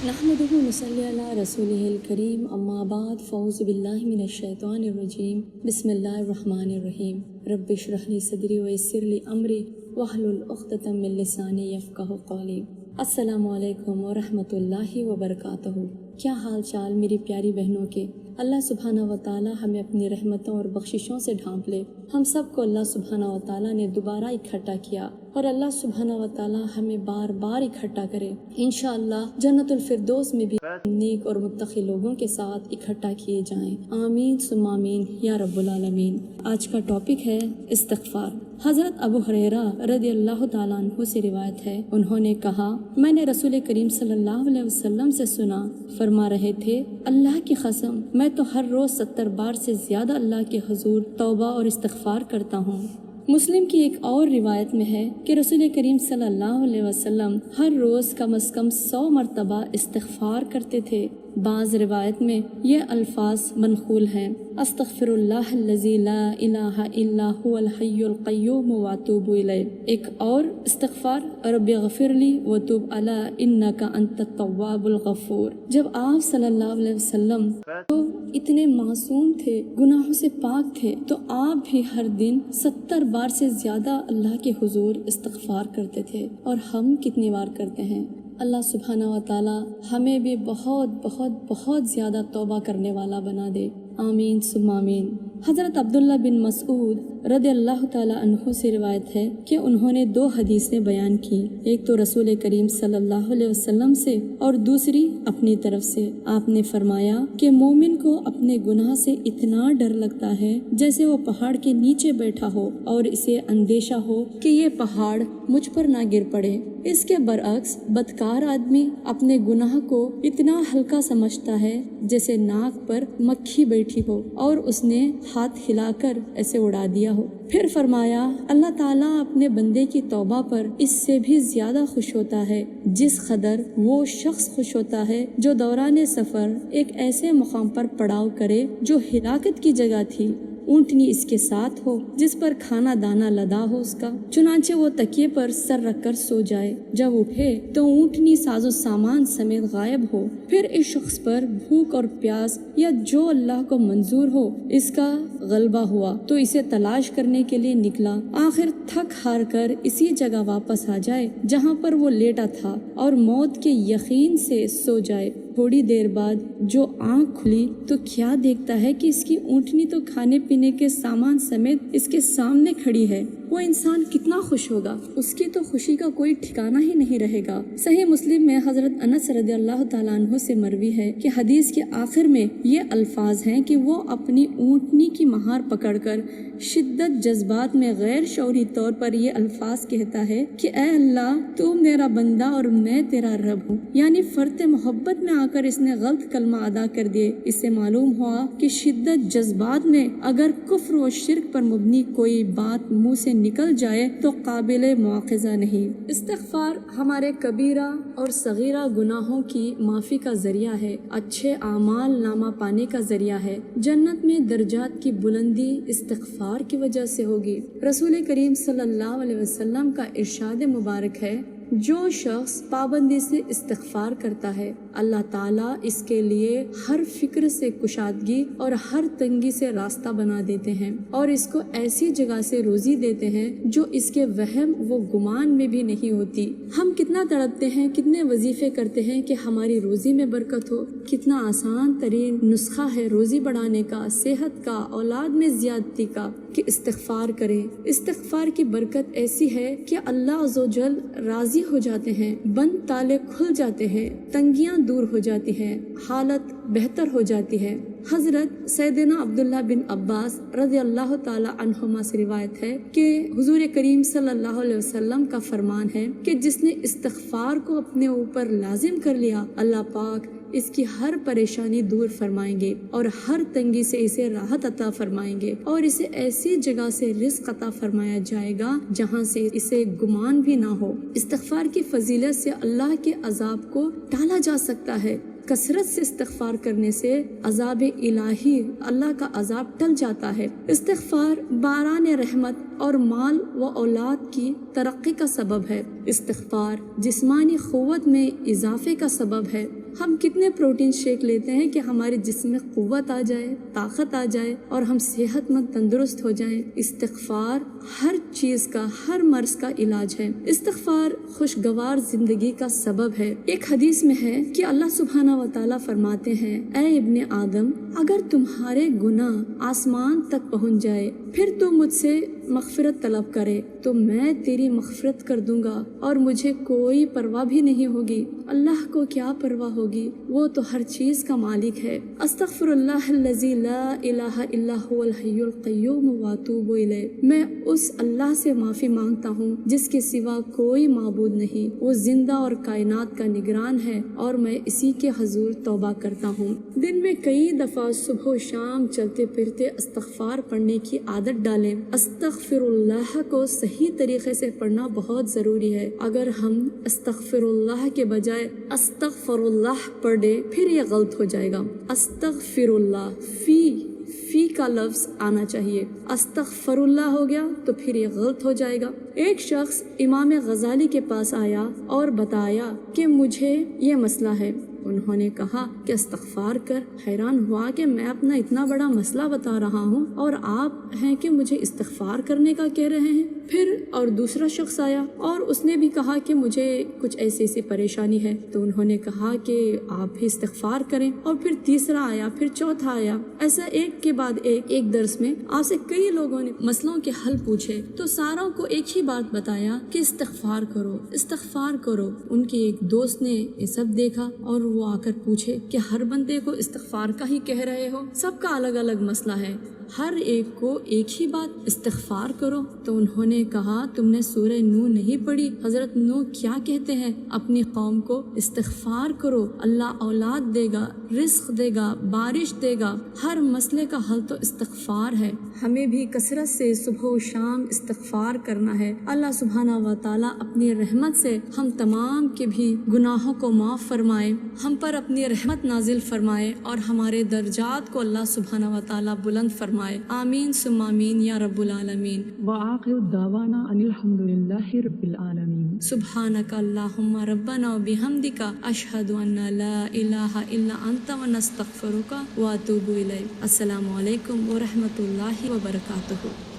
نحمدہ ونصلی علی رسولہ الکریم اما بعد فاعوذ باللہ من الشیطان الرجیم بسم اللہ الرحمن الرحیم رب اشرح لی صدری ویسر لی امری واحلل عقدۃ من لسانی یفقہوا قولی۔ السلام علیکم ورحمۃ اللہ وبرکاتہ۔ کیا حال چال میری پیاری بہنوں کے؟ اللہ سبحانہ و تعالی ہمیں اپنی رحمتوں اور بخششوں سے ڈھانپ لے۔ ہم سب کو اللہ سبحانہ و تعالی نے دوبارہ اکٹھا کیا اور اللہ سبحانہ و تعالی ہمیں بار بار اکٹھا کرے۔ انشاءاللہ جنت الفردوس میں بھی نیک اور متقی لوگوں کے ساتھ اکٹھا کیے جائیں، آمین ثم آمین یا رب العالمین۔ آج کا ٹاپک ہے استغفار۔ حضرت ابو ہریرہ رضی اللہ تعالیٰ عنہ سے روایت ہے، انہوں نے کہا میں نے رسول کریم صلی اللہ علیہ وسلم سے سنا، فرما رہے تھے اللہ کی قسم میں تو ہر روز 70 بار سے زیادہ اللہ کے حضور توبہ اور استغفار کرتا ہوں۔ مسلم کی ایک اور روایت میں ہے کہ رسول کریم صلی اللہ علیہ وسلم ہر روز کم از کم 100 مرتبہ استغفار کرتے تھے۔ بعض روایت میں یہ الفاظ منقول ہیں، استغفر اللہ الذی لا الہ الا هو الحی القیوم واتوب الیہ۔ ایک اور استغفار رب اغفر لی وتوب علی انک انت التواب الغفور۔ جب آپ صلی اللہ علیہ وسلم تو اتنے معصوم تھے، گناہوں سے پاک تھے، تو آپ بھی ہر دن 70 بار سے زیادہ اللہ کے حضور استغفار کرتے تھے، اور ہم کتنی بار کرتے ہیں؟ اللہ سبحانہ و تعالی ہمیں بھی بہت بہت بہت زیادہ توبہ کرنے والا بنا دے، آمین ثم آمین۔ حضرت عبداللہ بن مسعود رضی اللہ تعالی عنہ سے روایت ہے کہ انہوں نے 2 حدیثیں بیان کی، ایک تو رسول کریم صلی اللہ علیہ وسلم سے اور دوسری اپنی طرف سے۔ آپ نے فرمایا کہ مومن کو اپنے گناہ سے اتنا ڈر لگتا ہے جیسے وہ پہاڑ کے نیچے بیٹھا ہو اور اسے اندیشہ ہو کہ یہ پہاڑ مجھ پر نہ گر پڑے۔ اس کے برعکس بدکار آدمی اپنے گناہ کو اتنا ہلکا سمجھتا ہے جیسے ناک پر مکھی بیٹھی ہو اور اس نے ہاتھ ہلا کر ایسے اڑا دیا ہو۔ پھر فرمایا اللہ تعالیٰ اپنے بندے کی توبہ پر اس سے بھی زیادہ خوش ہوتا ہے جس قدر وہ شخص خوش ہوتا ہے جو دوران سفر ایک ایسے مقام پر پڑاؤ کرے جو ہلاکت کی جگہ تھی، اونٹنی اس کے ساتھ ہو جس پر کھانا دانا لدا ہو اس کا، چنانچہ وہ تکیے پر سر رکھ کر سو جائے، جب اٹھے تو اونٹنی ساز و سامان سمیت غائب ہو۔ پھر اس شخص پر بھوک اور پیاس یا جو اللہ کو منظور ہو اس کا غلبہ ہوا تو اسے تلاش کرنے کے لیے نکلا، آخر تھک ہار کر اسی جگہ واپس آ جائے جہاں پر وہ لیٹا تھا اور موت کے یقین سے سو جائے۔ تھوڑی دیر بعد جو آنکھ کھلی تو کیا دیکھتا ہے کہ اس کی اونٹنی تو کھانے پینے کے سامان سمیت اس کے سامنے کھڑی ہے۔ وہ انسان کتنا خوش ہوگا، اس کی تو خوشی کا کوئی ٹھکانہ ہی نہیں رہے گا۔ صحیح مسلم میں حضرت انس رضی اللہ تعالیٰ عنہ سے مروی ہے کہ حدیث کے آخر میں یہ الفاظ ہیں کہ وہ اپنی اونٹنی کی مہار پکڑ کر شدت جذبات میں غیر شعوری طور پر یہ الفاظ کہتا ہے کہ اے اللہ تو میرا بندہ اور میں تیرا رب ہوں، یعنی فرط محبت میں آ کر اس نے غلط کلمہ ادا کر دیے۔ اس سے معلوم ہوا کہ شدت جذبات میں اگر کفر و شرک پر مبنی کوئی بات منہ سے نکل جائے تو قابل مواخذہ نہیں۔ استغفار ہمارے کبیرہ اور صغیرہ گناہوں کی معافی کا ذریعہ ہے، اچھے اعمال نامہ پانے کا ذریعہ ہے۔ جنت میں درجات کی بلندی استغفار کی وجہ سے ہوگی۔ رسول کریم صلی اللہ علیہ وسلم کا ارشاد مبارک ہے جو شخص پابندی سے استغفار کرتا ہے اللہ تعالیٰ اس کے لیے ہر فکر سے کشادگی اور ہر تنگی سے راستہ بنا دیتے ہیں اور اس کو ایسی جگہ سے روزی دیتے ہیں جو اس کے وہم و گمان میں بھی نہیں ہوتی۔ ہم کتنا تڑپتے ہیں، کتنے وظیفے کرتے ہیں کہ ہماری روزی میں برکت ہو، کتنا آسان ترین نسخہ ہے روزی بڑھانے کا، صحت کا، اولاد میں زیادتی کا کہ استغفار کریں۔ استغفار کی برکت ایسی ہے کہ اللہ عز و جل راضی ہو جاتے ہیں، بند تالے کھل جاتے ہیں، تنگیاں دور ہو جاتی ہیں، حالت بہتر ہو جاتی ہے۔ حضرت سیدنا عبداللہ بن عباس رضی اللہ تعالی عنہما سے روایت ہے کہ حضور کریم صلی اللہ علیہ وسلم کا فرمان ہے کہ جس نے استغفار کو اپنے اوپر لازم کر لیا اللہ پاک اس کی ہر پریشانی دور فرمائیں گے اور ہر تنگی سے اسے راحت عطا فرمائیں گے اور اسے ایسی جگہ سے رزق عطا فرمایا جائے گا جہاں سے اسے گمان بھی نہ ہو۔ استغفار کی فضیلت سے اللہ کے عذاب کو ٹالا جا سکتا ہے۔ کثرت سے استغفار کرنے سے عذاب الہی، اللہ کا عذاب ٹل جاتا ہے۔ استغفار باران رحمت اور مال و اولاد کی ترقی کا سبب ہے۔ استغفار جسمانی قوت میں اضافے کا سبب ہے۔ ہم کتنے پروٹین شیک لیتے ہیں کہ ہمارے جسم میں قوت آ جائے، طاقت آ جائے اور ہم صحت مند تندرست ہو جائیں۔ استغفار ہر چیز کا، ہر مرض کا علاج ہے۔ استغفار خوشگوار زندگی کا سبب ہے۔ ایک حدیث میں ہے کہ اللہ سبحانہ و تعالیٰ فرماتے ہیں، اے ابن آدم، اگر تمہارے گناہ آسمان تک پہنچ جائے پھر تو مجھ سے مغفرت طلب کرے تو میں تیری مغفرت کر دوں گا اور مجھے کوئی پرواہ بھی نہیں ہوگی۔ اللہ کو کیا پرواہ ہوگی، وہ تو ہر چیز کا مالک ہے۔ استغفر اللہ الذی لا الہ الا هو الحی القیوم واتوب الیہ، میں اس اللہ سے معافی مانگتا ہوں جس کے سوا کوئی معبود نہیں، وہ زندہ اور کائنات کا نگران ہے اور میں اسی کے حضور توبہ کرتا ہوں۔ دن میں کئی دفعہ صبح و شام چلتے پھرتے استغفار پڑھنے کی عادت ڈالیں۔ استغفر اللہ کو صحیح طریقے سے پڑھنا بہت ضروری ہے۔ اگر ہم استغفر اللہ کے بجائے استغفر اللہ پڑھ دیں پھر یہ غلط ہو جائے گا۔ استغفر اللہ، فی کا لفظ آنا چاہیے، استغفر اللہ ہو گیا تو پھر یہ غلط ہو جائے گا۔ ایک شخص امام غزالی کے پاس آیا اور بتایا کہ مجھے یہ مسئلہ ہے۔ انہوں نے کہا کہ استغفار کر۔ حیران ہوا کہ میں اپنا اتنا بڑا مسئلہ بتا رہا ہوں اور آپ ہیں کہ مجھے استغفار کرنے کا کہہ رہے ہیں۔ پھر اور دوسرا شخص آیا اور اس نے بھی کہا کہ مجھے کچھ ایسی پریشانی ہے، تو انہوں نے کہا کہ آپ بھی استغفار کریں۔ اور پھر تیسرا آیا، پھر چوتھا آیا، ایسا ایک کے بعد ایک درس میں آپ سے کئی لوگوں نے مسئلوں کے حل پوچھے تو ساروں کو ایک ہی بات بتایا کہ استغفار کرو، استغفار کرو۔ ان کے ایک دوست نے یہ سب دیکھا اور وہ آ کر پوچھے کہ ہر بندے کو استغفار کا ہی کہہ رہے ہو، سب کا الگ الگ مسئلہ ہے، ہر ایک کو ایک ہی بات استغفار کرو۔ تو انہوں نے کہا تم نے سورہ نوح نہیں پڑھی؟ حضرت نوح کیا کہتے ہیں اپنی قوم کو؟ استغفار کرو، اللہ اولاد دے گا، رزق دے گا، بارش دے گا، ہر مسئلے کا حل تو استغفار ہے۔ ہمیں بھی کثرت سے صبح و شام استغفار کرنا ہے۔ اللہ سبحانہ و تعالیٰ اپنی رحمت سے ہم تمام کے بھی گناہوں کو معاف فرمائے، ہم پر اپنی رحمت نازل فرمائے اور ہمارے درجات کو اللہ سبحانہ و تعالیٰ بلند فرمائے۔ آمین ثم آمین یا رب العالمین۔ وآخر دعوانا ان الحمد للہ رب العالمین۔ سبحانک اللہم ربنا و بحمدک اشہد ان لا الہ الا انت و نستغفرک و اتوب الیک۔ السلام علیکم ورحمۃ اللہ وبرکاتہ۔